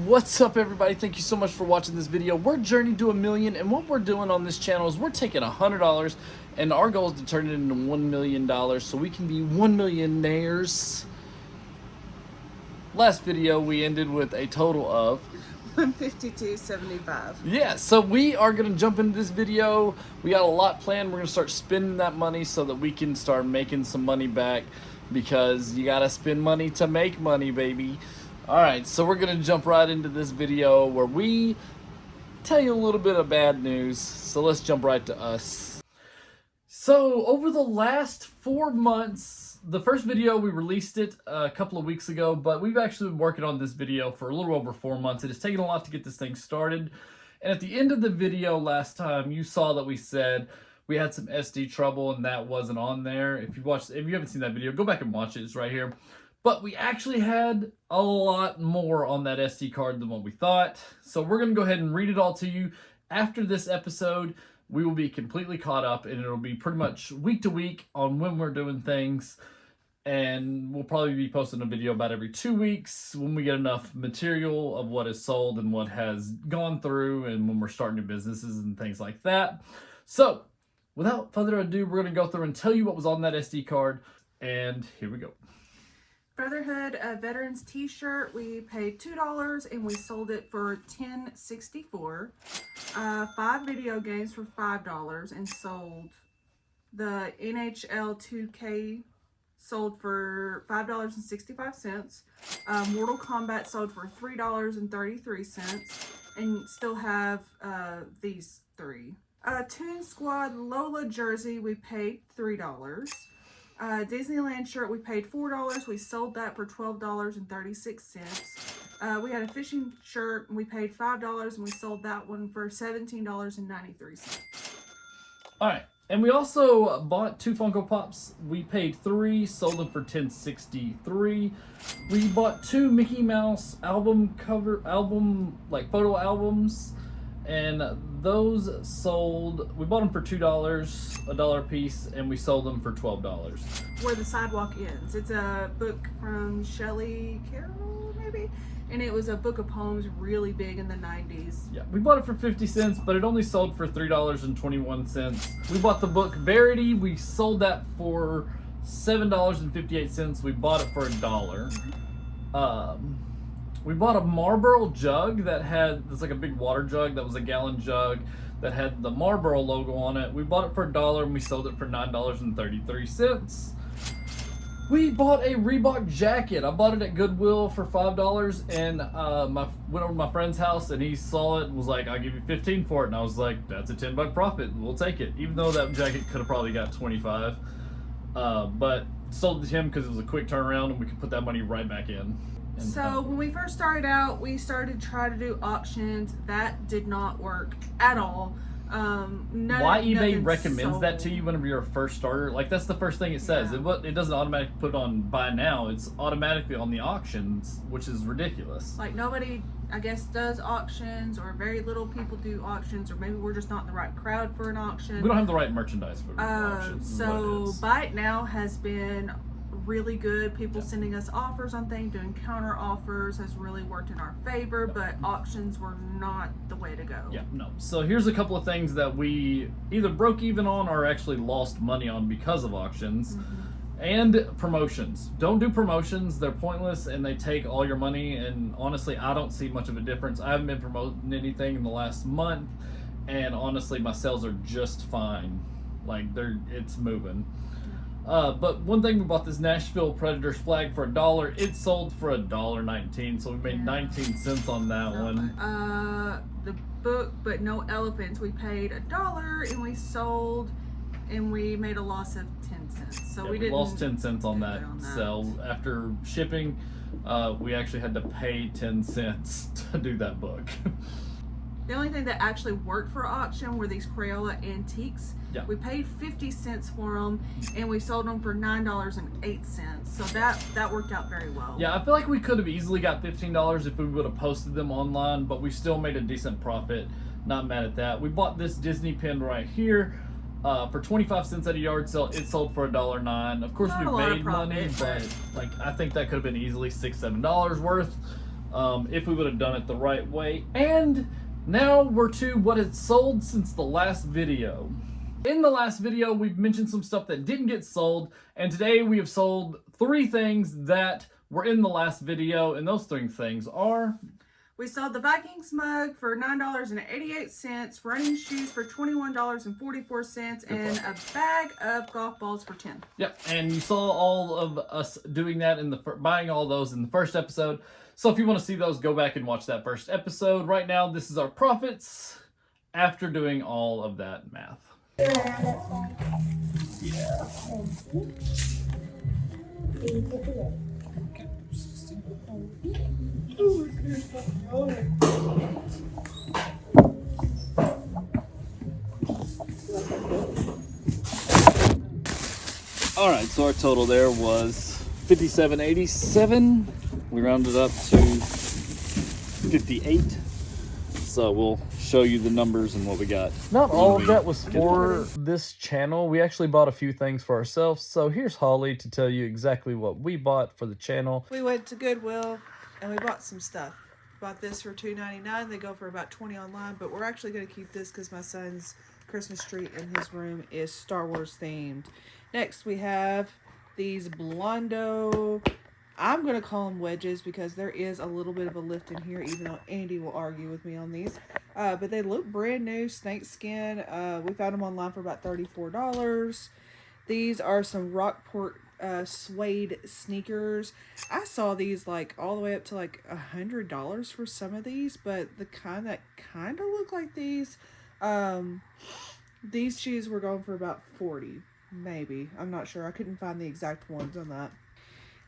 What's up, everybody? Thank you so much for watching this video. We're journeying to 1 million, and what we're doing on this channel is we're taking $100 and our goal is to turn it into $1 million so we can be 1 millionaires. Last video we ended with a total of $152.75. yeah, so we are going to jump into this video. We got a lot planned. We're going to start spending that money so that we can start making some money back, because you got to spend money to make money, baby. Alright, so we're going to jump right into this video where we tell you a little bit of bad news. So let's jump right to us. So over the last 4 months, the first video we released it a couple of weeks ago, but we've actually been working on this video for a little over 4 months. It has taken a lot to get this thing started. And at the end of the video last time, you saw that we said we had some SD trouble and that wasn't on there. If you haven't seen that video, go back and watch it. It's right here. But we actually had a lot more on that SD card than what we thought. So we're going to go ahead and read it all to you. After this episode, we will be completely caught up, and it'll be pretty much week to week on when we're doing things. And we'll probably be posting a video about every 2 weeks when we get enough material of what is sold and what has gone through, and when we're starting new businesses and things like that. So without further ado, we're going to go through and tell you what was on that SD card. And here we go. Brotherhood Veterans t-shirt, we paid $2 and we sold it for $10.64. 5 video games for $5 and sold. The NHL 2K sold for $5.65. Mortal Kombat sold for $3.33, and still have these 3. Toon Squad Lola jersey, we paid $3. Disneyland shirt, we paid $4. We sold that for $12.36. We had a fishing shirt, and we paid $5, and we sold that one for $17.93. All right, and we also bought 2 Funko Pops. We paid $3, sold them for $10.63. We bought 2 Mickey Mouse photo albums, and those sold. We bought them for $2, $1 a piece, and we sold them for $12. Where the Sidewalk Ends. It's a book from Shelley Carroll, maybe? And it was a book of poems really big in the 90s. Yeah, we bought it for 50 cents, but it only sold for $3.21. We bought the book Verity. We sold that for $7.58. We bought it for $1. We bought a Marlboro jug that it's like a big water jug that was a gallon jug that had the Marlboro logo on it. We bought it for $1 and we sold it for $9.33. We bought a Reebok jacket. I bought it at Goodwill for $5, and went over to my friend's house and he saw it and was like, "I'll give you 15 for it." And I was like, "That's a $10 profit. We'll take it." Even though that jacket could have probably got 25, but sold it to him because it was a quick turnaround and we could put that money right back in. So when we first started out, we started trying to do auctions. That did not work at all. Why eBay recommends that to you whenever you're a first starter? Like, that's the first thing it says. Yeah. It doesn't automatically put on buy now. It's automatically on the auctions, which is ridiculous. Like, nobody, I guess, does auctions, or very little people do auctions, or maybe we're just not in the right crowd for an auction. We don't have the right merchandise for auctions. So Buy It Now has been really good. People sending us offers on things, doing counter offers has really worked in our favor, but auctions were not the way to go. Yeah, no. So here's a couple of things that we either broke even on or actually lost money on because of auctions. And promotions. Don't do promotions. They're pointless and they take all your money, and honestly, I don't see much of a difference. I haven't been promoting anything in the last month, and honestly, my sales are just fine. Like, it's moving. But one thing, we bought this Nashville Predators flag for $1. It sold for $1.19, so we made 19 cents on that one. The book, but no elephants, we paid $1 and we sold, and we made a loss of 10 cents. So yeah, we lost 10 cents on that sell. After shipping, we actually had to pay 10 cents to do that book. The only thing that actually worked for auction were these Crayola antiques. Yeah. We paid 50 cents for them, and we sold them for $9.08. So that worked out very well. Yeah, I feel like we could have easily got $15 if we would have posted them online, but we still made a decent profit. Not mad at that. We bought this Disney pin right here for 25 cents at a yard sale. It sold for $1.09. Of course, we made money, but like, I think that could have been easily $6-7 worth. if we would have done it the right way. And now we're to what has sold since the last video. In the last video, we've mentioned some stuff that didn't get sold, and today we have sold 3 things that were in the last video, and those 3 things are... We sold the Vikings mug for $9.88, running shoes for $21.44, and a bag of golf balls for $10. Yep, and you saw all of us doing that in the buying all those in the first episode. So if you want to see those, go back and watch that first episode. Right now, this is our profits after doing all of that math. Yeah. All right, so our total there was $57.87. We rounded up to 58. So we'll show you the numbers and what we got. Not all of that was for this channel. We actually bought a few things for ourselves. So here's Holly to tell you exactly what we bought for the channel. We went to Goodwill and we bought some stuff. Bought this for $2.99. They go for about $20 online, but we're actually going to keep this because my son's Christmas tree in his room is Star Wars themed. Next we have these Blondo, I'm going to call them wedges because there is a little bit of a lift in here, even though Andy will argue with me on these. But they look brand new, snake skin. We found them online for about $34. These are some Rockport suede sneakers. I saw these like all the way up to like $100 for some of these, but the kind that kind of look like these shoes were going for about $40, maybe. I'm not sure. I couldn't find the exact ones on that.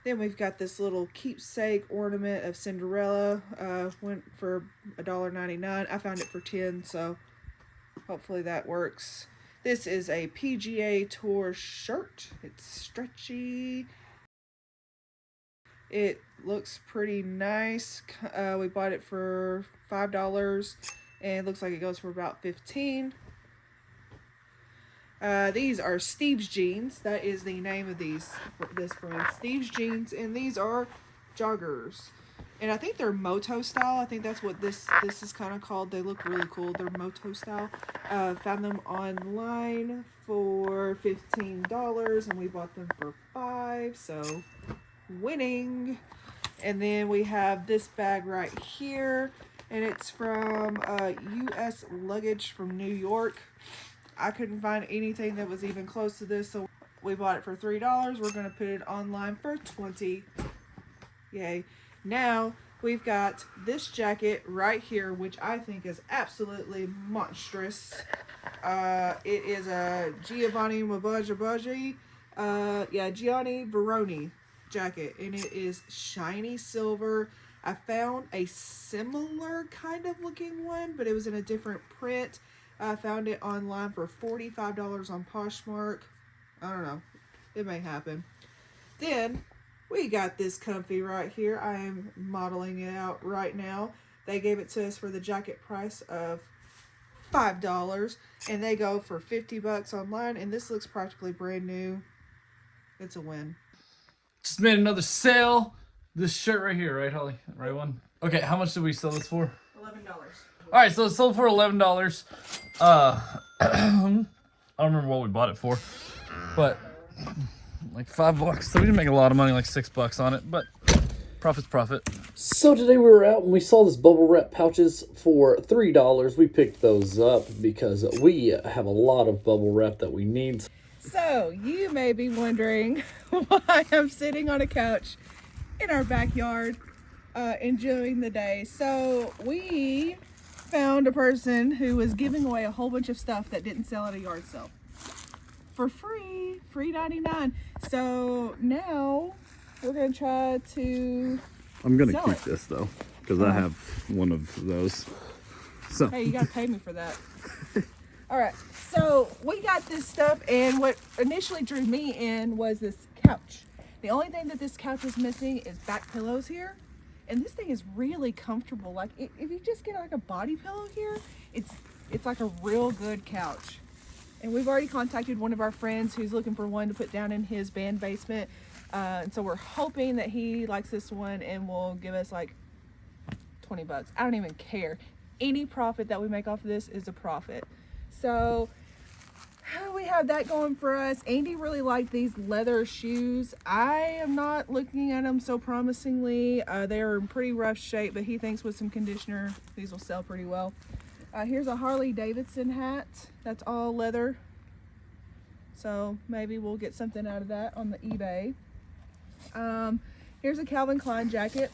Then we've got this little keepsake ornament of Cinderella. Went for $1.99. I found it for $10, so hopefully that works. This is a PGA Tour shirt. It's stretchy. It looks pretty nice. We bought it for $5, and it looks like it goes for about $15. These are Steve's jeans. That is the name of this brand, Steve's jeans, and these are joggers. And I think they're moto style. I think that's what this is kind of called. They look really cool. They're moto style. Found them online for $15, and we bought them for $5. So winning. And then we have this bag right here, and it's from U.S. Luggage from New York. I couldn't find anything that was even close to this, so we bought it for $3. We're going to put it online for $20. Yay. Now, we've got this jacket right here, which I think is absolutely monstrous. It is a Giovanni Gianni Veroni jacket, and it is shiny silver. I found a similar kind of looking one, but it was in a different print. I found it online for $45 on Poshmark. I don't know. It may happen. Then we got this comfy right here. I am modeling it out right now. They gave it to us for the jacket price of $5, and they go for $50 online, and this looks practically brand new. It's a win. Just made another sale. This shirt right here, right, Holly? Right one? Okay, how much did we sell this for? $11. All right, so it sold for $11. I don't remember what we bought it for, but like $5. So we didn't make a lot of money, like $6 on it, but profit's profit. So today we were out and we saw this bubble wrap pouches for $3. We picked those up because we have a lot of bubble wrap that we need. So you may be wondering why I'm sitting on a couch in our backyard enjoying the day. So we found a person who was giving away a whole bunch of stuff that didn't sell at a yard sale for free $99. So now we're gonna try to I'm gonna keep this though because I have one of those. So hey, you gotta pay me for that. All right, so we got this stuff, and what initially drew me in was this couch. The only thing that this couch is missing is back pillows here. And this thing is really comfortable. Like if you just get like a body pillow here, it's like a real good couch. And we've already contacted one of our friends who's looking for one to put down in his band basement. And so we're hoping that he likes this one and will give us like 20 bucks. I don't even care. Any profit that we make off of this is a profit. So we have that going for us. Andy really liked these leather shoes. I am not looking at them so promisingly. They are in pretty rough shape, but he thinks with some conditioner, these will sell pretty well. Here's a Harley Davidson hat. That's all leather. So maybe we'll get something out of that on the eBay. Here's a Calvin Klein jacket.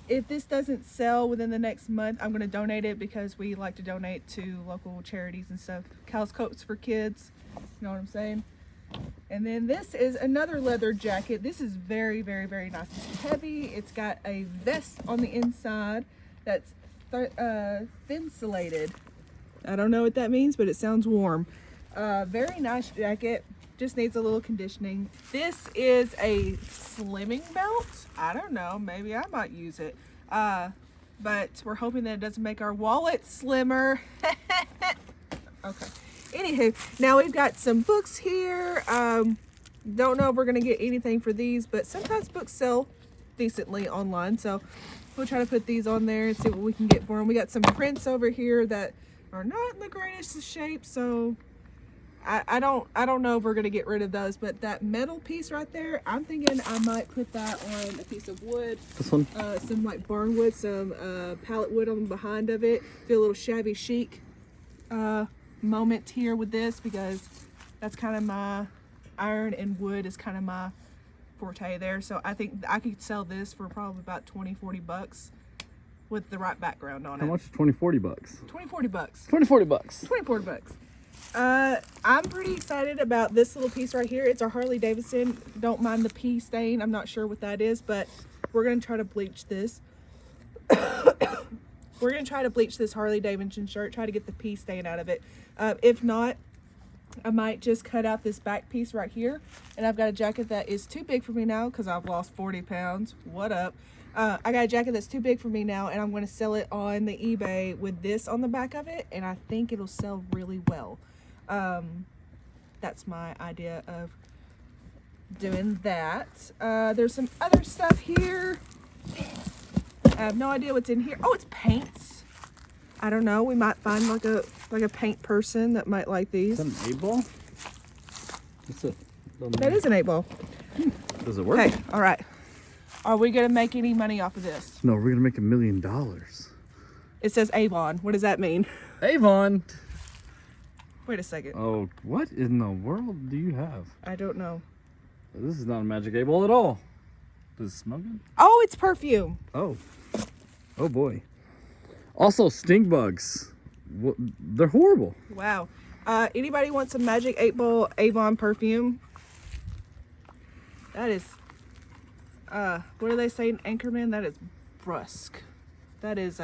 If this doesn't sell within the next month, I'm going to donate it because we like to donate to local charities and stuff. Cal's Coats for Kids. You know what I'm saying? And then this is another leather jacket. This is very, very, very nice. It's heavy. It's got a vest on the inside that's thin-insulated. I don't know what that means, but it sounds warm. Very nice jacket. Just needs a little conditioning. This is a slimming belt. I don't know. Maybe I might use it. But we're hoping that it doesn't make our wallet slimmer. Okay. Anywho, now we've got some books here. Don't know if we're going to get anything for these, but sometimes books sell decently online. So we'll try to put these on there and see what we can get for them. We got some prints over here that are not in the greatest of shape. So I don't know if we're gonna get rid of those, but that metal piece right there, I'm thinking I might put that on a piece of wood. This one? Some like barn wood, some pallet wood on the behind of it. Do a little shabby chic moment here with this, because that's kind of my iron and wood is kind of my forte there. So I think I could sell this for probably about 20-40 bucks with the right background on it. How much is 20-40 bucks? 20-40 bucks. 20-40 bucks. 20-40 bucks. I'm pretty excited about this little piece right here. It's a Harley Davidson. Don't mind the pee stain. I'm not sure what that is, but we're going to try to bleach this. We're going to try to bleach this Harley Davidson shirt, try to get the pee stain out of it. If not, I might just cut out this back piece right here. And I've got a jacket that is too big for me now because I've lost 40 pounds. What up? I got a jacket that's too big for me now, and I'm going to sell it on the eBay with this on the back of it, and I think it'll sell really well. That's my idea of doing that. There's some other stuff here. I have no idea what's in here. Oh, it's paints. I don't know. We might find like a paint person that might like these. Is that an 8-ball? What's it? That is an 8-ball. Does it work? Okay, all right. Are we going to make any money off of this? No, we're going to make $1 million. It says Avon. What does that mean? Avon. Wait a second. Oh, what in the world do you have? I don't know. This is not a magic 8-ball at all. Does it smell good? Oh, it's perfume. Oh. Oh, boy. Also, stink bugs. They're horrible. Wow. Anybody want some magic 8-ball Avon perfume? That is, what do they say in Anchorman? That is brusque. That is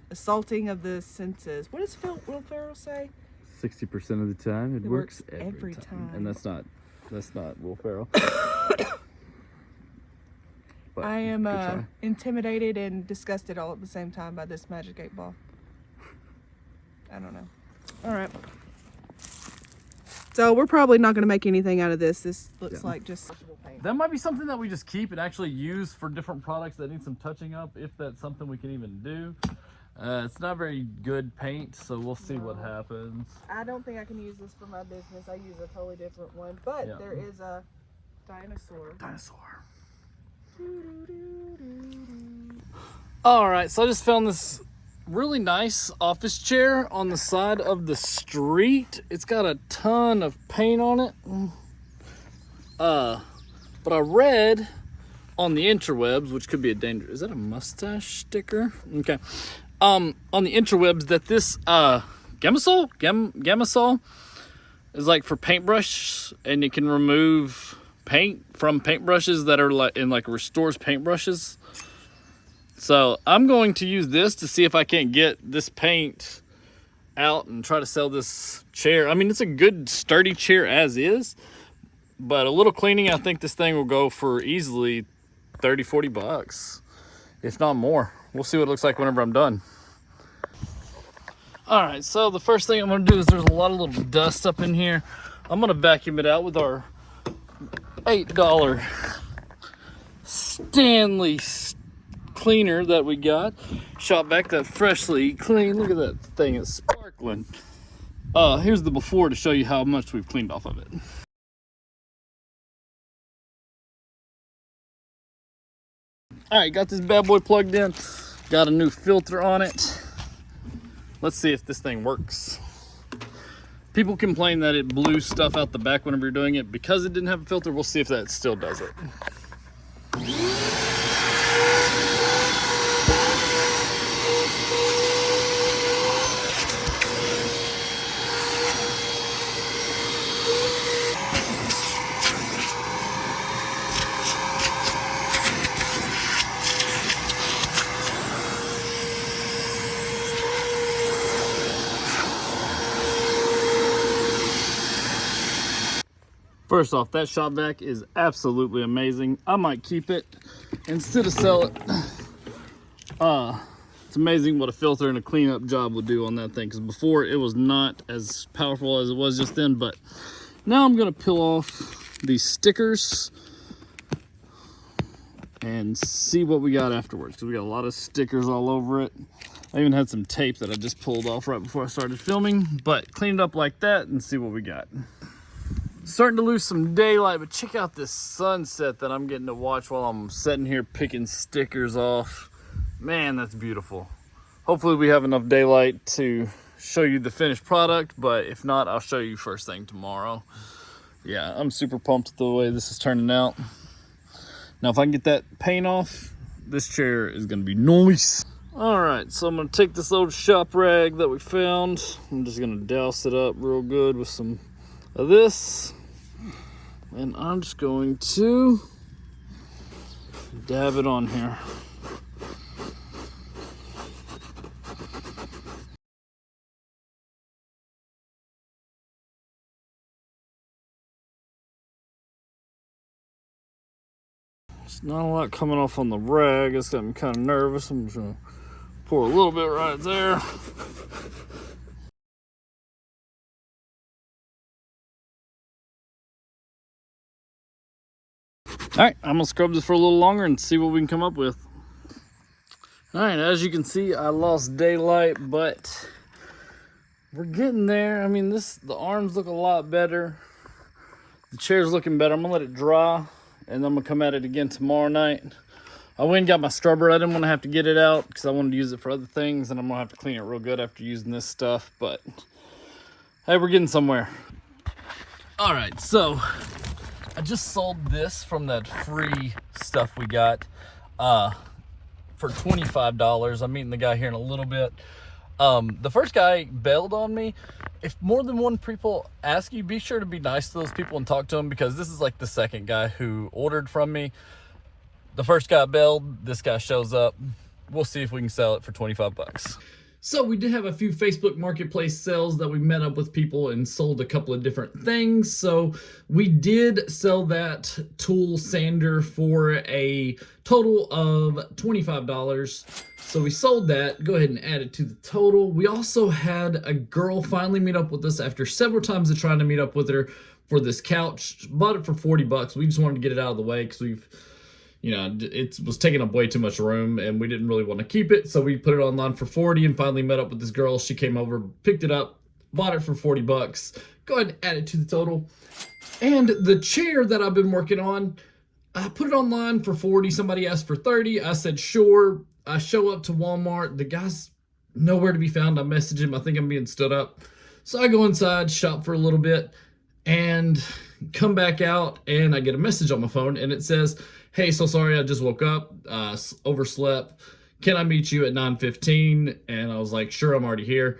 assaulting of the senses. What does Will Ferrell say? 60% of the time, it works every time. time. And that's not Will Ferrell. But I am good try. intimidated and disgusted all at the same time by this magic 8-ball. I don't know. All right. So we're probably not going to make anything out of this. This looks like just paint. That might be something that we just keep and actually use for different products that need some touching up, if that's something we can even do. It's not very good paint, so we'll see what happens. I don't think I can use this for my business. I use a totally different one, but Yeah. there is a dinosaur. All right, so I just found this really nice office chair on the side of the street. It's got a ton of paint on it. But I read on the interwebs, which could be a danger. Is that a mustache sticker? Okay. On the interwebs that this Gamasol is like for paintbrush, and you can remove paint from paintbrushes that are like restores paintbrushes. So I'm going to use this to see if I can't get this paint out and try to sell this chair. I mean, it's a good sturdy chair as is, but a little cleaning, I think this thing will go for easily 30-40 bucks, if not more. We'll see what it looks like whenever I'm done. All right, so the first thing I'm gonna do is there's a lot of little dust up in here. I'm gonna vacuum it out with our $8 Stanley cleaner that we got. Shop vac that freshly clean. Look at that thing, it's sparkling. Here's the before to show you how much we've cleaned off of it. All right, got this bad boy plugged in. Got a new filter on it. Let's see if this thing works. People complain that it blew stuff out the back whenever you're doing it. Because it didn't have a filter, we'll see if that still does it. First off, that shop vac is absolutely amazing. I might keep it instead of sell it. It's amazing what a filter and a cleanup job would do on that thing, because before it was not as powerful as it was just then. But now I'm gonna peel off these stickers and see what we got afterwards, because we got a lot of stickers all over it. I even had some tape that I just pulled off right before I started filming, but cleaned up like that and see what we got. Starting to lose some daylight, but check out this sunset that I'm getting to watch while I'm sitting here picking stickers off. Man, that's beautiful. Hopefully we have enough daylight to show you the finished product, but if not, I'll show you first thing tomorrow. Yeah, I'm super pumped with the way this is turning out. Now, if I can get that paint off, this chair is gonna be nice. All right, so I'm gonna take this old shop rag that we found. I'm just gonna douse it up real good with some of this, and I'm just going to dab it on here. There's not a lot coming off on the rag. It's got me kind of nervous. I'm just gonna pour a little bit right there. All right, I'm gonna scrub this for a little longer and see what we can come up with. All right, as you can see, I lost daylight, but we're getting there. I mean, the arms look a lot better. The chair's looking better. I'm gonna let it dry, and then I'm gonna come at it again tomorrow night. I went and got my scrubber. I didn't want to have to get it out because I wanted to use it for other things, and I'm gonna have to clean it real good after using this stuff, but hey, we're getting somewhere. All right, so I just sold this from that free stuff we got for $25. I'm meeting the guy here in a little bit. The first guy bailed on me. If more than one people ask you, be sure to be nice to those people and talk to them, because this is like the second guy who ordered from me. The first guy bailed, this guy shows up. We'll see if we can sell it for 25 bucks. So we did have a few Facebook Marketplace sales that we met up with people and sold a couple of different things. So we did sell that tool sander for a total of $25. So we sold that. Go ahead and add it to the total. We also had a girl finally meet up with us after several times of trying to meet up with her for this couch. Bought it for 40 bucks. We just wanted to get it out of the way because it was taking up way too much room and we didn't really want to keep it. So we put it online for 40 and finally met up with this girl. She came over, picked it up, bought it for 40 bucks. Go ahead and add it to the total. And the chair that I've been working on, I put it online for 40. Somebody asked for 30. I said, sure. I show up to Walmart. The guy's nowhere to be found. I message him. I think I'm being stood up. So I go inside, shop for a little bit, and come back out, and I get a message on my phone, and it says, hey, so sorry, I just woke up, overslept. Can I meet you at 9:15? And I was like, sure, I'm already here.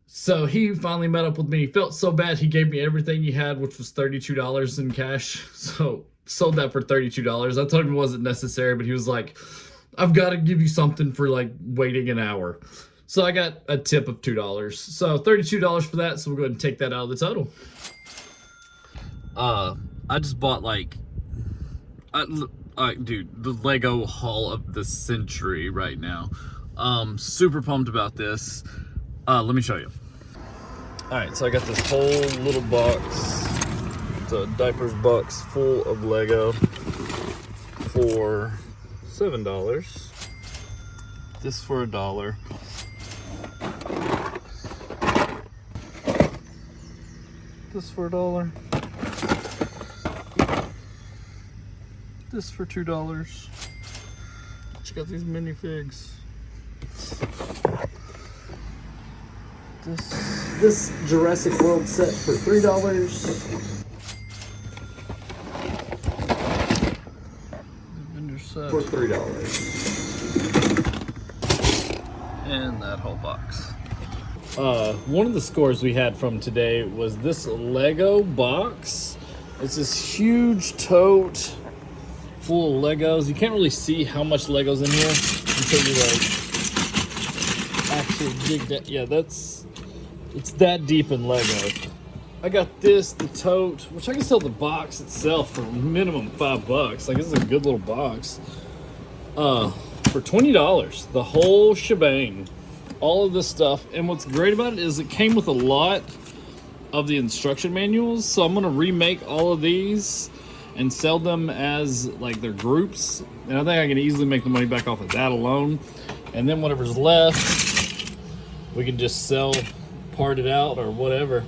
So he finally met up with me. He felt so bad. He gave me everything he had, which was $32 in cash. So sold that for $32. I told him it wasn't necessary, but he was like, I've got to give you something for like waiting an hour. So I got a tip of $2. So $32 for that. So we'll go ahead and take that out of the total. I just bought dude, the Lego haul of the century right now. Super pumped about this. Let me show you. All right, so I got this whole little box. It's a diapers box full of Lego for $7. This for $1. This for $1. This for $2. Check out these minifigs. This Jurassic World set for $3. Vendor set. For $3. And that whole box. One of the scores we had from today was this Lego box. It's this huge tote full of Legos. You can't really see how much Lego's in here until you like actually dig that. Yeah, it's that deep in Lego. I got this, the tote, which I can sell the box itself for minimum $5. Like, this is a good little box. For $20, the whole shebang, all of this stuff. And what's great about it is it came with a lot of the instruction manuals. So I'm gonna remake all of these and sell them as like their groups. And I think I can easily make the money back off of that alone. And then whatever's left, we can just sell, part it out or whatever.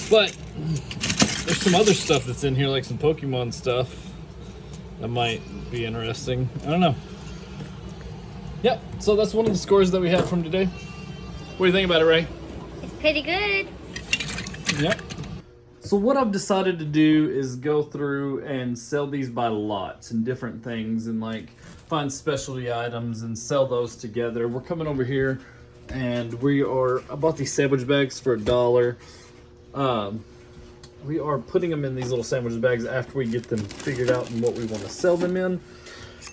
But there's some other stuff that's in here, like some Pokemon stuff that might be interesting. I don't know. Yep, so that's one of the scores that we had from today. What do you think about it, Ray? It's pretty good. Yep. So what I've decided to do is go through and sell these by lots and different things and like find specialty items and sell those together. We're coming over here and I bought these sandwich bags for $1. We are putting them in these little sandwich bags after we get them figured out and what we want to sell them in.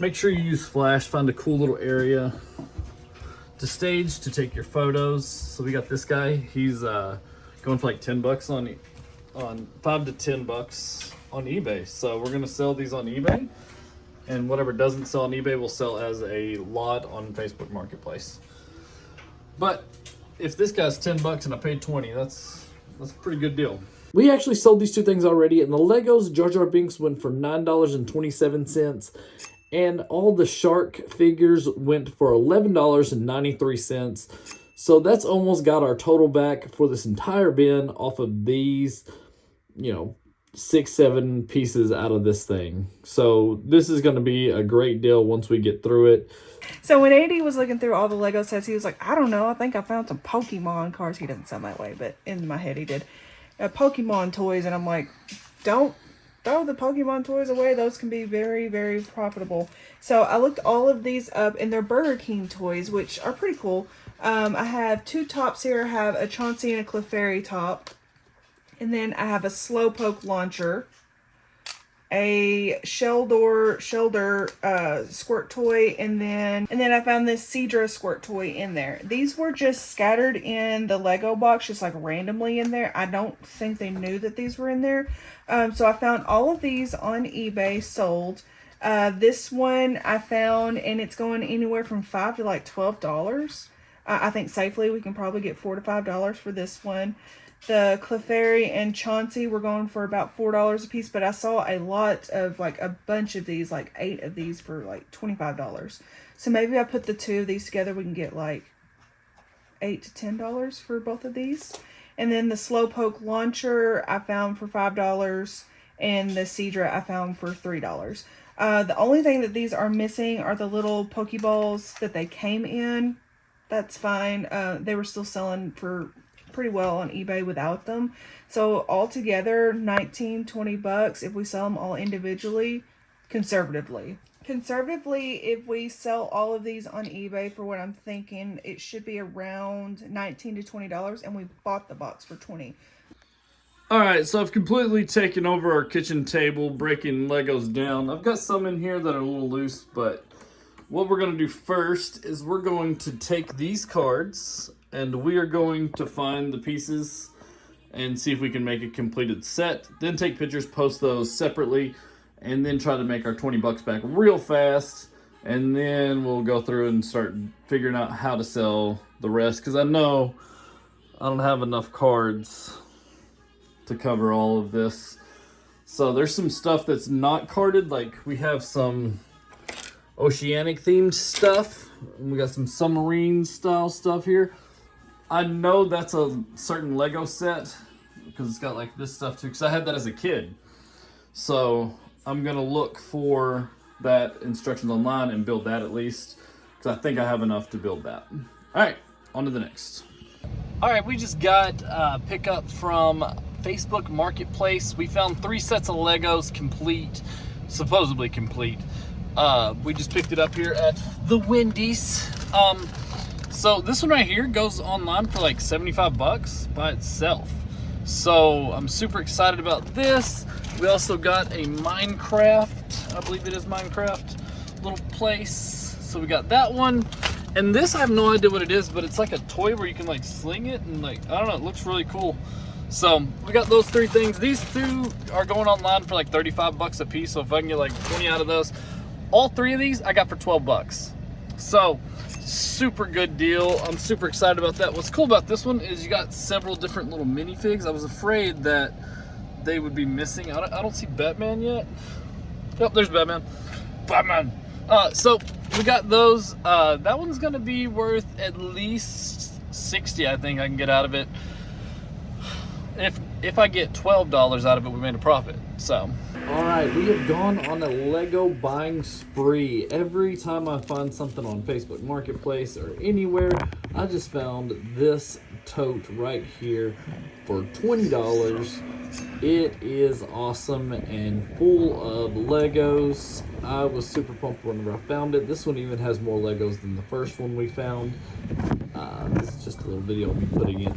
Make sure you use flash, find a cool little area to stage to take your photos. So we got this guy, he's going for like $10 on $5 to $10 on eBay. So we're gonna sell these on eBay, and whatever doesn't sell on eBay will sell as a lot on Facebook Marketplace. But if this guy's $10 and I paid $20, that's a pretty good deal. We actually sold these two things already, and the Legos Jar Jar Binks went for $9.27, and all the shark figures went for $11.93. So that's almost got our total back for this entire bin off of these, 6-7 pieces out of this thing. So this is going to be a great deal once we get through it. So when AD was looking through all the Lego sets, he was like, I don't know, I think I found some Pokemon cards. He doesn't sound that way, but in my head he did. Pokemon toys, and I'm like, don't throw the Pokemon toys away. Those can be very, very profitable. So I looked all of these up, and they're Burger King toys, which are pretty cool. I have two tops here. I have a Chauncey and a Clefairy top. And then I have a Slowpoke launcher, a Shelder squirt toy, and then I found this Cedra squirt toy in there. These were just scattered in the Lego box, just like randomly in there. I don't think they knew that these were in there. So I found all of these on eBay sold. This one I found, and it's going anywhere from $5 to like $12. I think safely we can probably get $4 to $5 for this one. The Clefairy and Chauncey were going for about $4 a piece, but I saw a lot of, like, a bunch of these, like 8 of these for like $25. So maybe I put the two of these together, we can get like $8 to $10 for both of these. And then the Slowpoke launcher I found for $5, and the Cedra I found for $3. The only thing that these are missing are the little Pokeballs that they came in. That's fine. They were still selling for pretty well on eBay without them. So altogether, $19-20 if we sell them all individually, conservatively. Conservatively, if we sell all of these on eBay, for what I'm thinking, it should be around $19 to $20, and we bought the box for $20. All right, so I've completely taken over our kitchen table, breaking Legos down. I've got some in here that are a little loose, but what we're going to do first is we're going to take these cards and we are going to find the pieces and see if we can make a completed set. Then take pictures, post those separately, and then try to make our $20 back real fast. And then we'll go through and start figuring out how to sell the rest, because I know I don't have enough cards to cover all of this. So there's some stuff that's not carded, like we have some oceanic themed stuff. And we got some submarine style stuff here. I know that's a certain Lego set because it's got like this stuff too, because I had that as a kid. So I'm gonna look for that instructions online and build that at least, because I think I have enough to build that. All right, on to the next. All right, we just got pickup from Facebook Marketplace. We found 3 sets of Legos complete, supposedly complete. We just picked it up here at the Wendy's. So this one right here goes online for like 75 bucks by itself. So I'm super excited about this. We also got a Minecraft, I believe it is Minecraft, little place. So we got that one. And this, I have no idea what it is, but it's like a toy where you can like sling it and like, I don't know, it looks really cool. So we got those 3 things. These 2 are going online for like 35 bucks a piece. So if I can get like 20 out of those, all 3 of these I got for 12 bucks. So super good deal. I'm super excited about that. What's cool about this one is you got several different little minifigs. I was afraid that they would be missing. I don't see Batman yet. Yep, there's Batman. So we got those. That one's gonna be worth at least 60, I think I can get out of it. If I get $12 out of it, we made a profit. So all right, we have gone on a Lego buying spree. Every time I find something on Facebook Marketplace or anywhere, I just found this tote right here for $20. It is awesome and full of Legos. I was super pumped whenever I found it. This one even has more Legos than the first one we found. This is just a little video of me putting it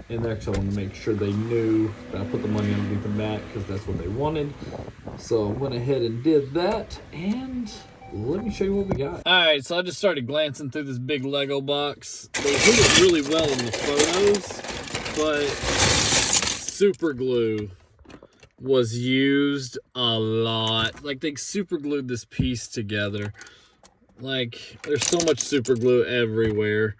in there because I wanted to make sure they knew that I put the money underneath the mat because that's what they wanted. So I went ahead and did that, and let me show you what we got. All right, so I just started glancing through this big Lego box. They hid it really well in the photos, but super glue was used a lot. Like, they super glued this piece together. Like, there's so much super glue everywhere,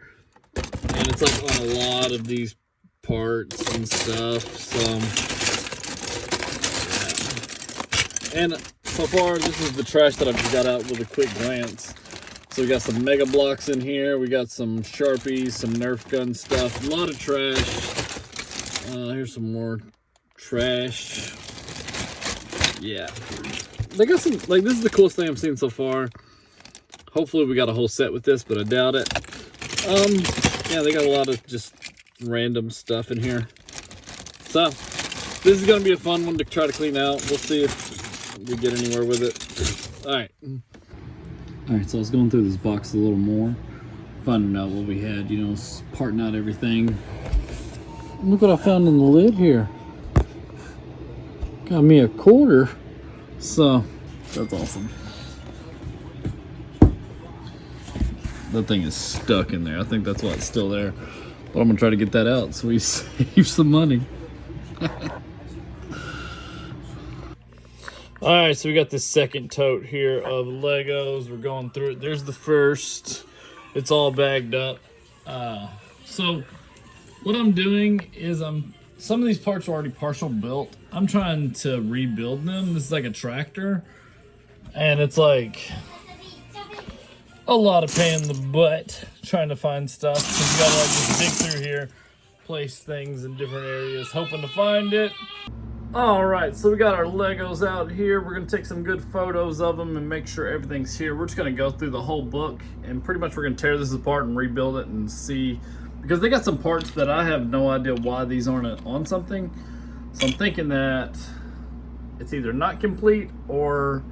and it's like on a lot of these parts and stuff. So yeah. And so far this is the trash that I've just got out with a quick glance. So we got some Mega Blocks in here, we got some Sharpies, some Nerf gun stuff, a lot of trash. Here's some more trash. Yeah, they got some, like, this is the coolest thing I've seen so far. Hopefully we got a whole set with this, but I doubt it. Yeah, they got a lot of just random stuff in here. So this is gonna be a fun one to try to clean out. We'll see if we get anywhere with it. All right, so I was going through this box a little more, finding out what we had, you know, parting out everything. Look what I found in the lid here. Got me a quarter. So that's awesome. That thing is stuck in there. I think that's why it's still there. But I'm gonna try to get that out so we save some money. All right, so we got this second tote here of Legos. We're going through it. There's the first. It's all bagged up. So what I'm doing is some of these parts are already partial built. I'm trying to rebuild them. This is like a tractor, and it's like a lot of pain in the butt trying to find stuff. So you gotta like just dig through here, place things in different areas, hoping to find it. All right, so we got our Legos out here. We're gonna take some good photos of them and make sure everything's here. We're just gonna go through the whole book and pretty much we're gonna tear this apart and rebuild it and see, because they got some parts that I have no idea why these aren't on something. So I'm thinking that it's either not complete or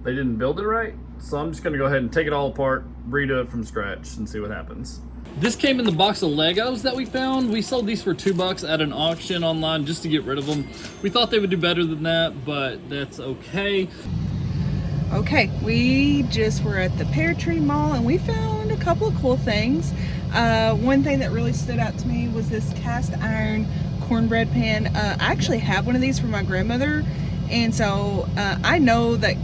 they didn't build it right. So I'm just gonna go ahead and take it all apart, redo it from scratch, and see what happens. This came in the box of Legos that we found. We sold these for $2 at an auction online just to get rid of them. We thought they would do better than that, but that's okay. Okay, we just were at the Pear Tree Mall and we found a couple of cool things. One thing that really stood out to me was this cast iron cornbread pan. I actually have one of these for my grandmother, and so I know that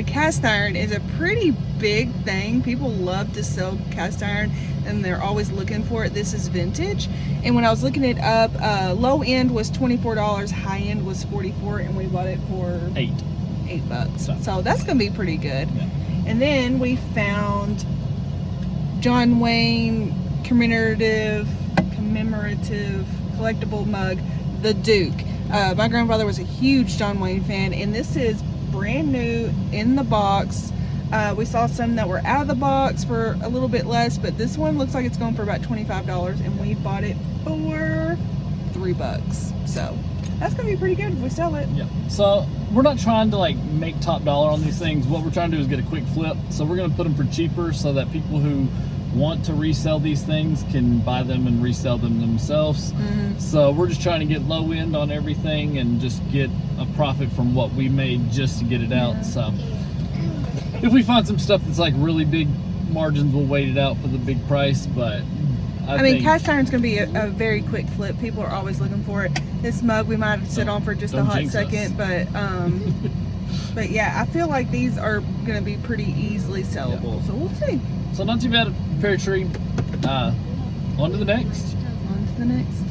cast iron is a pretty big thing. People love to sell cast iron and they're always looking for it. This is vintage, and when I was looking it up, low end was $24, high end was $44, and we bought it for $8. So that's gonna be pretty good. Yeah. And then we found John Wayne commemorative collectible mug, the Duke. My grandfather was a huge John Wayne fan, and this is brand new in the box. We saw some that were out of the box for a little bit less, but this one looks like it's going for about $25, and we bought it for $3. So that's gonna be pretty good if we sell it. Yeah. So we're not trying to like make top dollar on these things. What we're trying to do is get a quick flip. So we're gonna put them for cheaper so that people who want to resell these things can buy them and resell them themselves. So we're just trying to get low end on everything and just get a profit from what we made just to get it out. So if we find some stuff that's like really big margins, we'll wait it out for the big price. But I mean, cast iron's gonna be a very quick flip. People are always looking for it. This mug we might have sit on for just a hot second, but but yeah, I feel like these are gonna be pretty easily sellable. Yeah. So we'll see. So not too bad a pear tree. On to the next. On to the next.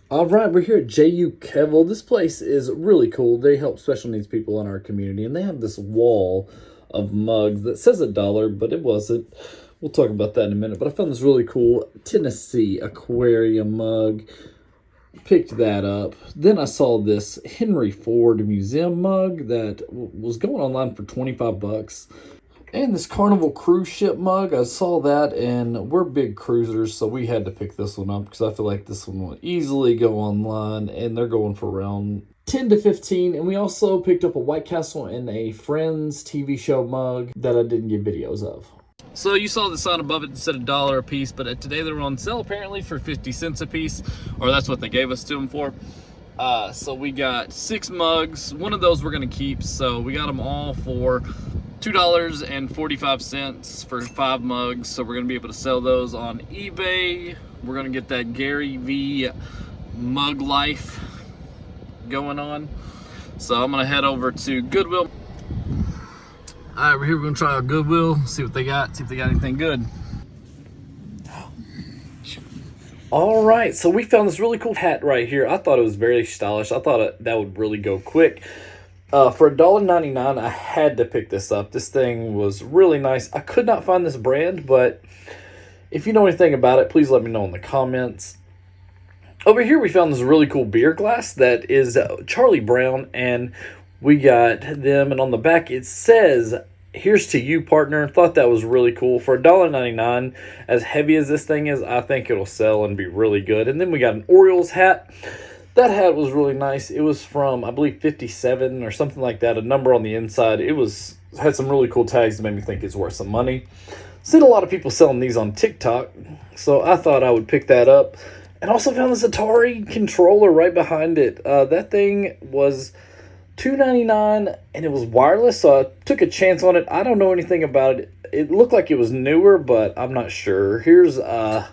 All right, we're here at J.U. Kevel. This place is really cool. They help special needs people in our community, and they have this wall of mugs that says $1, but it wasn't. We'll talk about that in a minute. But I found this really cool Tennessee aquarium mug. Picked that up. Then I saw this Henry Ford museum mug that was going online for $25. And this Carnival cruise ship mug, I saw that, and we're big cruisers, so we had to pick this one up because I feel like this one will easily go online, and they're going for around 10 to 15. And we also picked up a White Castle and a Friends TV show mug that I didn't get videos of. So you saw the sign above it that said $1 a piece, but today they were on sale apparently for 50 cents a piece, or that's what they gave us to them for. So we got 6 mugs. One of those we're gonna keep, so we got them all for $2.45 for 5 mugs. So we're gonna be able to sell those on eBay. We're gonna get that Gary V mug life going on. So I'm gonna head over to Goodwill. All right, we're here. We're gonna try our Goodwill, see what they got, see if they got anything good. All right, so we found this really cool hat right here. I thought it was very stylish. I thought that would really go quick. For $1.99, I had to pick this up. This thing was really nice. I could not find this brand, but if you know anything about it, please let me know in the comments. Over here, we found this really cool beer glass that is Charlie Brown, and we got them, and on the back it says, "Here's to you, partner." Thought that was really cool. For $1.99, as heavy as this thing is, I think it'll sell and be really good. And then we got an Orioles hat. That hat was really nice. It was from, I believe, 57 or something like that. A number on the inside. It had some really cool tags that made me think it's worth some money. Seen a lot of people selling these on TikTok, so I thought I would pick that up. And also found this Atari controller right behind it. That thing was $2.99 and it was wireless, so I took a chance on it. I don't know anything about it. It looked like it was newer, but I'm not sure. Here's a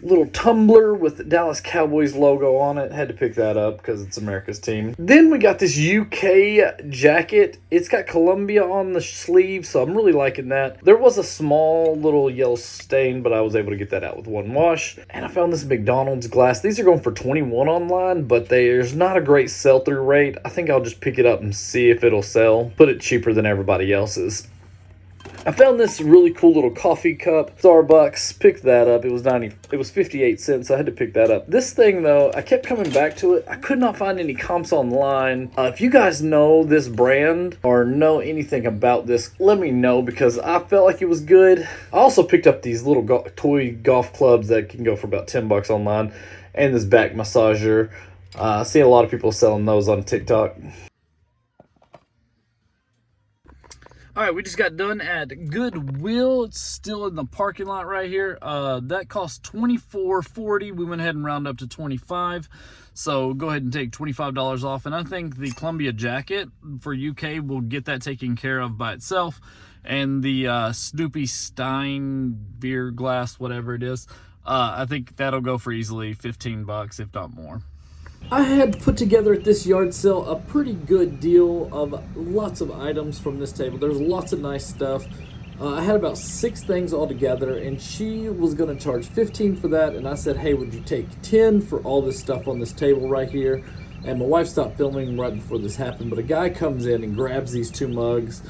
little tumbler with the Dallas Cowboys logo on it. Had to pick that up because it's America's team. Then we got this UK jacket. It's got Columbia on the sleeve, so I'm really liking that. There was a small little yellow stain, but I was able to get that out with one wash. And I found this McDonald's glass. These are going for $21 online, but there's not a great sell-through rate. I think I'll just pick it up and see if it'll sell. Put it cheaper than everybody else's. I found this really cool little coffee cup, Starbucks, picked that up. It was 58 cents, so I had to pick that up. This thing though, I kept coming back to it. I could not find any comps online. If you guys know this brand or know anything about this, let me know because I felt like it was good. I also picked up these little toy golf clubs that can go for about $10 online, and this back massager. I see a lot of people selling those on TikTok. All right, we just got done at Goodwill. It's still in the parking lot right here. That cost $24.40. We went ahead and rounded up to $25. So go ahead and take $25 off. And I think the Columbia jacket for UK will get that taken care of by itself. And the Snoopy Stein beer glass, whatever it is, I think that'll go for easily $15, if not more. I had put together at this yard sale a pretty good deal of lots of items from this table. There's lots of nice stuff. I had about 6 things all together, and she was going to charge $15 for that, and I said, hey, would you take $10 for all this stuff on this table right here? And my wife stopped filming right before this happened, but a guy comes in and grabs these 2 mugs,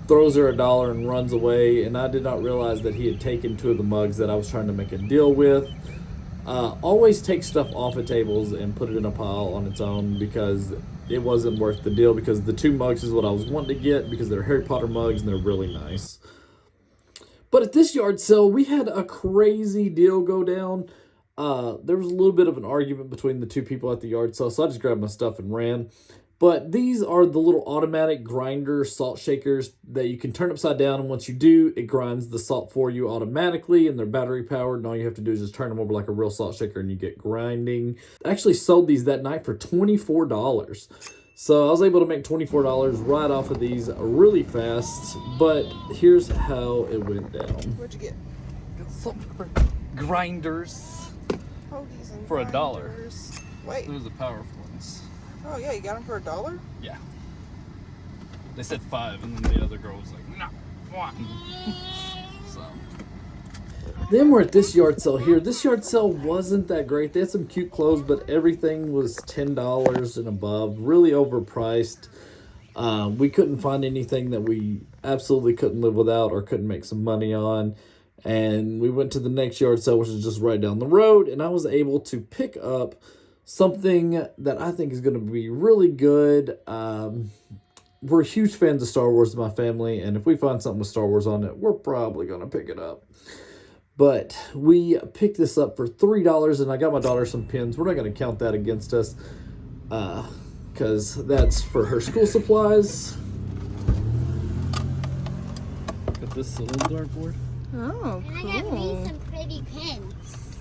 throws her $1 and runs away, and I did not realize that he had taken 2 of the mugs that I was trying to make a deal with. Always take stuff off of tables and put it in a pile on its own, because it wasn't worth the deal, because the 2 mugs is what I was wanting to get because they're Harry Potter mugs and they're really nice. But at this yard sale, we had a crazy deal go down. There was a little bit of an argument between the 2 people at the yard sale, so I just grabbed my stuff and ran. But these are the little automatic grinder salt shakers that you can turn upside down, and once you do, it grinds the salt for you automatically, and they're battery powered, and all you have to do is just turn them over like a real salt shaker and you get grinding. I actually sold these that night for $24. So I was able to make $24 right off of these really fast, but here's how it went down. What'd you get? Got some grinders for $1. Wait. Those are the powerful ones. Oh yeah, you got them for $1? Yeah. They said 5, and then the other girl was like, no, 1. So. Then we're at this yard sale here. This yard sale wasn't that great. They had some cute clothes, but everything was $10 and above. Really overpriced. We couldn't find anything that we absolutely couldn't live without or couldn't make some money on. And we went to the next yard sale, which is just right down the road, and I was able to pick up something that I think is going to be really good. We're huge fans of Star Wars in my family, and if we find something with Star Wars on it, we're probably going to pick it up. But we picked this up for $3, and I got my daughter some pins. We're not going to count that against us, because that's for her school supplies. Got this little dartboard. Oh, And I got me some pretty pins.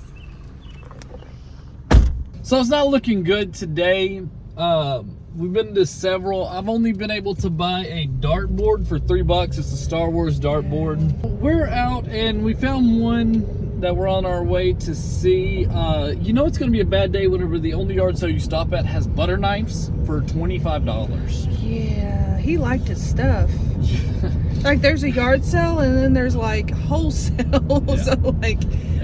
So it's not looking good today. We've been to several. I've only been able to buy a dartboard for $3. It's a Star Wars dartboard. We're out and we found one that we're on our way to see. You know it's going to be a bad day whenever the only yard sale you stop at has butter knives for $25. Yeah, he liked his stuff. Like there's a yard sale and then there's like wholesale. Yeah. So like,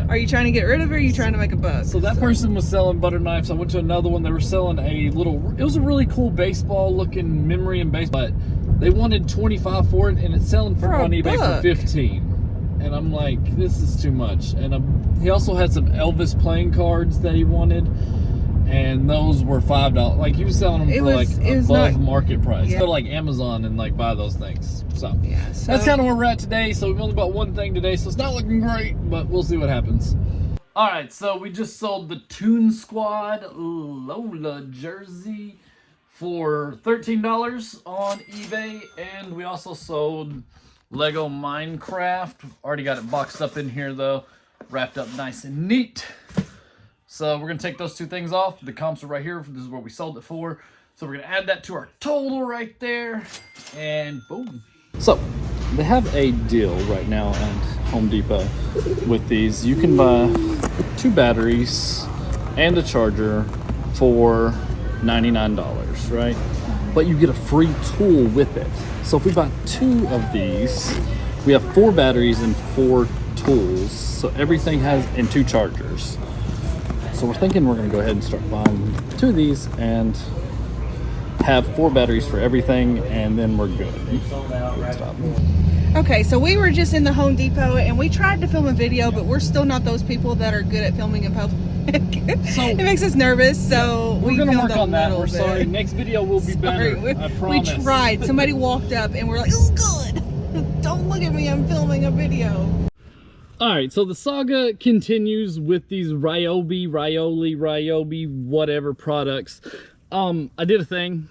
are you trying to get rid of it or are you trying to make a buck? So that person was selling butter knives. I went to another one. They were selling a little, it was a really cool baseball looking memory and baseball, but they wanted $25 for it and it's selling for on eBay for $15. And I'm like, this is too much. And he also had some Elvis playing cards that he wanted, and those were $5. Like he was selling them for like above market price. Yeah. Go to like Amazon and like buy those things. So yeah, that's kind of where we're at today. So we've only bought one thing today, so it's not looking great, but we'll see what happens. All right, so we just sold the Toon Squad Lola jersey for $13 on eBay, and we also sold Lego Minecraft. Already got it boxed up in here though, wrapped up nice and neat. So we're gonna take those 2 things off. The comps are right here. This is where we sold it for. So we're gonna add that to our total right there, and boom. So they have a deal right now at Home Depot with these. You can buy 2 batteries and a charger for $99, right? But you get a free tool with it. So if we buy 2 of these, we have 4 batteries and 4 tools. So everything has, and 2 chargers. So we're thinking we're gonna go ahead and start buying 2 of these and have 4 batteries for everything, and then we're good. Stop. Okay, so we were just in the Home Depot and we tried to film a video, but we're still not those people that are good at filming in public. So it makes us nervous, so we're gonna work on that. We're bit. sorry. Next video will be better. I promise. We tried. Somebody walked up and we're like, "Oh, good. Don't look at me. I'm filming a video." All right, so the saga continues with these Ryobi, whatever products. I did a thing.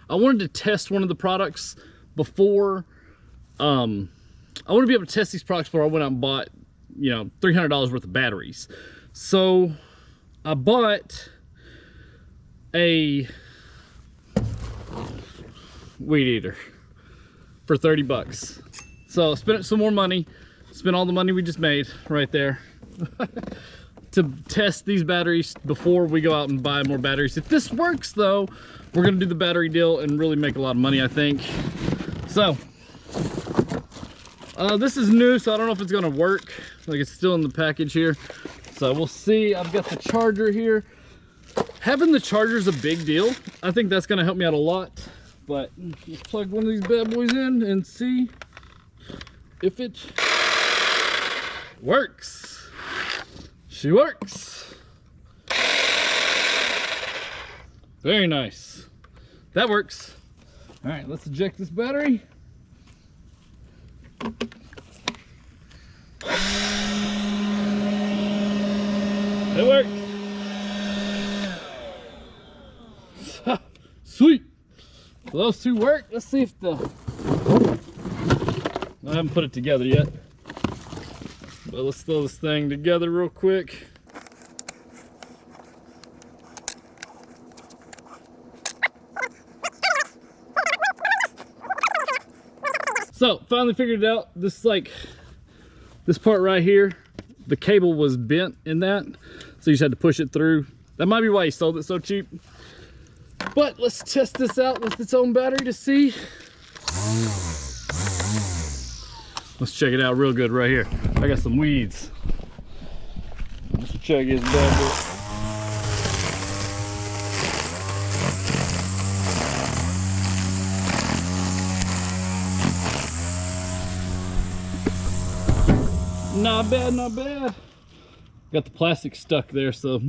I wanted to test one of the products before. I want to be able to test these products before I went out and bought, you know, $300 worth of batteries. So I bought a weed eater for $30. So I spent some more money. Spent all the money we just made right there to test these batteries before we go out and buy more batteries. If this works though, we're gonna do the battery deal and really make a lot of money, I think. So this is new, so I don't know if it's gonna work. Like, it's still in the package here, so we'll see. I've got the charger here. Having the charger is a big deal. I think that's gonna help me out a lot. But let's plug one of these bad boys in and see if it works. She works. Very nice. That works. All right, let's eject this battery. It worked. Sweet. So those two work. Let's see if I haven't put it together yet. But let's throw this thing together real quick. So finally figured it out. This part right here, the cable was bent in that, so you just had to push it through. That might be why he sold it so cheap. But let's test this out with its own battery to see. Let's check it out real good right here. I got some weeds. Let's check his battery. Not bad, not bad. Got the plastic stuck there, so.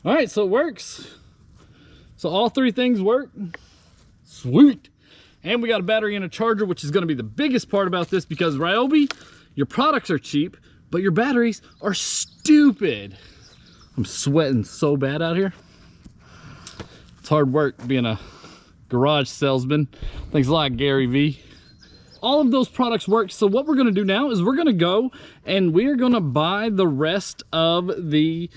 All right, so it works. So all three things work. Sweet. And we got a battery and a charger, which is gonna be the biggest part about this, because Ryobi, your products are cheap, but your batteries are stupid. I'm sweating so bad out here. It's hard work being a garage salesman. Thanks a lot, Gary V. All of those products work. So what we're gonna do now is we're gonna go and we're gonna buy the rest of the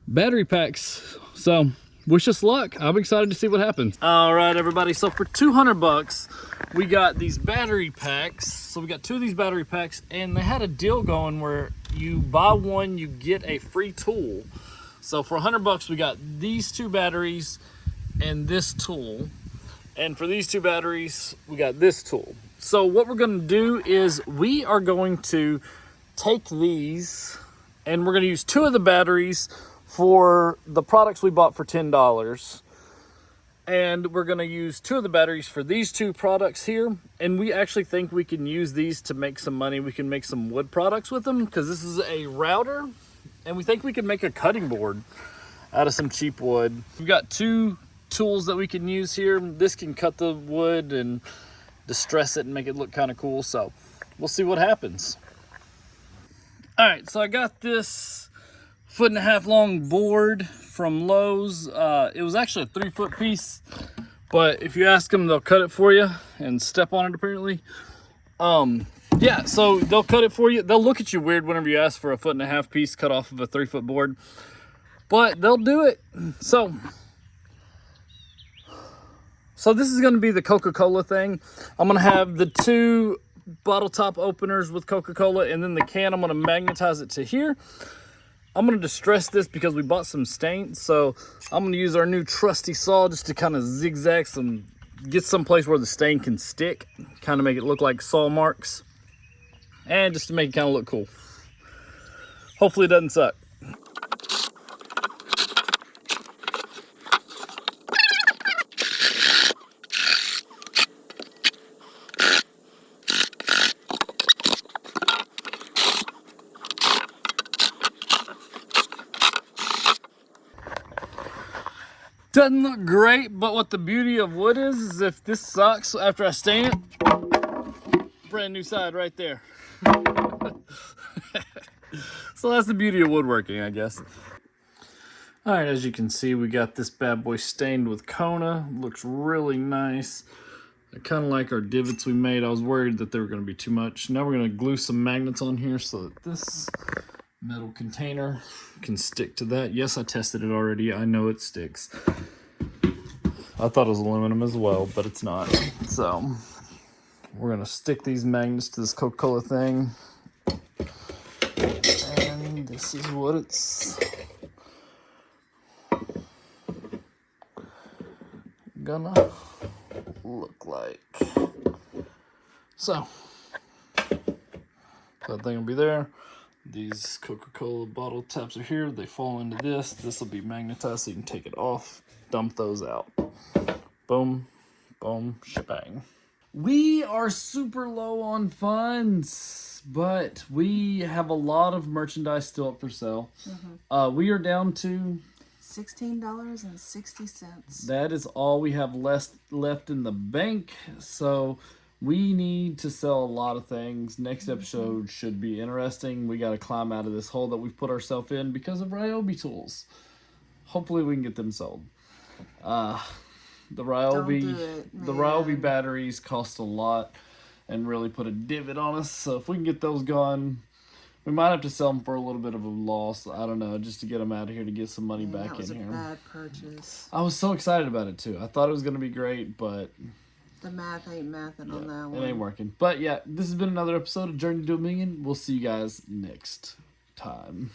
battery packs. So wish us luck. I'm excited to see what happens. All right, everybody. So for 200 bucks, we got these battery packs. So we got two of these battery packs, and they had a deal going where you buy one, you get a free tool. So for 100 bucks, we got these two batteries and this tool. And for these two batteries, we got this tool. So what we're gonna do is we are going to take these and we're gonna use two of the batteries for the products we bought for $10. And we're gonna use two of the batteries for these two products here. And we actually think we can use these to make some money. We can make some wood products with them, because this is a router. And we think we can make a cutting board out of some cheap wood. We've got two tools that we can use here. This can cut the wood and distress it and make it look kind of cool. So we'll see what happens. All right, so I got this 1.5 foot long board from Lowe's. It was actually a 3-foot piece, but if you ask them, they'll cut it for you and step on it apparently. Yeah, so they'll cut it for you. They'll look at you weird whenever you ask for a 1.5 foot piece cut off of a 3-foot board, but they'll do it. So this is going to be the Coca-Cola thing. I'm going to have the two bottle top openers with Coca-Cola, and then the can, I'm going to magnetize it to here. I'm going to distress this because we bought some stains. So I'm going to use our new trusty saw just to kind of zigzag some, get some place where the stain can stick, kind of make it look like saw marks, and just to make it kind of look cool. Hopefully it doesn't suck. Doesn't look great, but what the beauty of wood is if this sucks after I stain it, brand new side right there. So that's the beauty of woodworking, I guess. All right, as you can see, we got this bad boy stained with Kona. Looks really nice. I kind of like our divots we made. I was worried that they were going to be too much. Now we're going to glue some magnets on here so that this metal container can stick to that. Yes, I tested it already. I know it sticks. I thought it was aluminum as well, but it's not. So we're gonna stick these magnets to this Coca-Cola thing, and this is what it's gonna look like. So that thing will be there. These Coca-Cola bottle taps are here. They fall into this. This will be magnetized so you can take it off, dump those out. Boom, boom, shebang. We are super low on funds, but we have a lot of merchandise still up for sale. We are down to $16.60. that is all we have left in the bank. So we need to sell a lot of things. Next episode should be interesting. We got to climb out of this hole that we've put ourselves in because of Ryobi tools. Hopefully we can get them sold. The Ryobi batteries cost a lot and really put a divot on us. So if we can get those gone, we might have to sell them for a little bit of a loss. I don't know, just to get them out of here to get some money back in here. That was a bad purchase. I was so excited about it too. I thought it was going to be great, but the math ain't mathing on that one. it ain't working. But yeah, this has been another episode of Journey to $1 Million. We'll see you guys next time.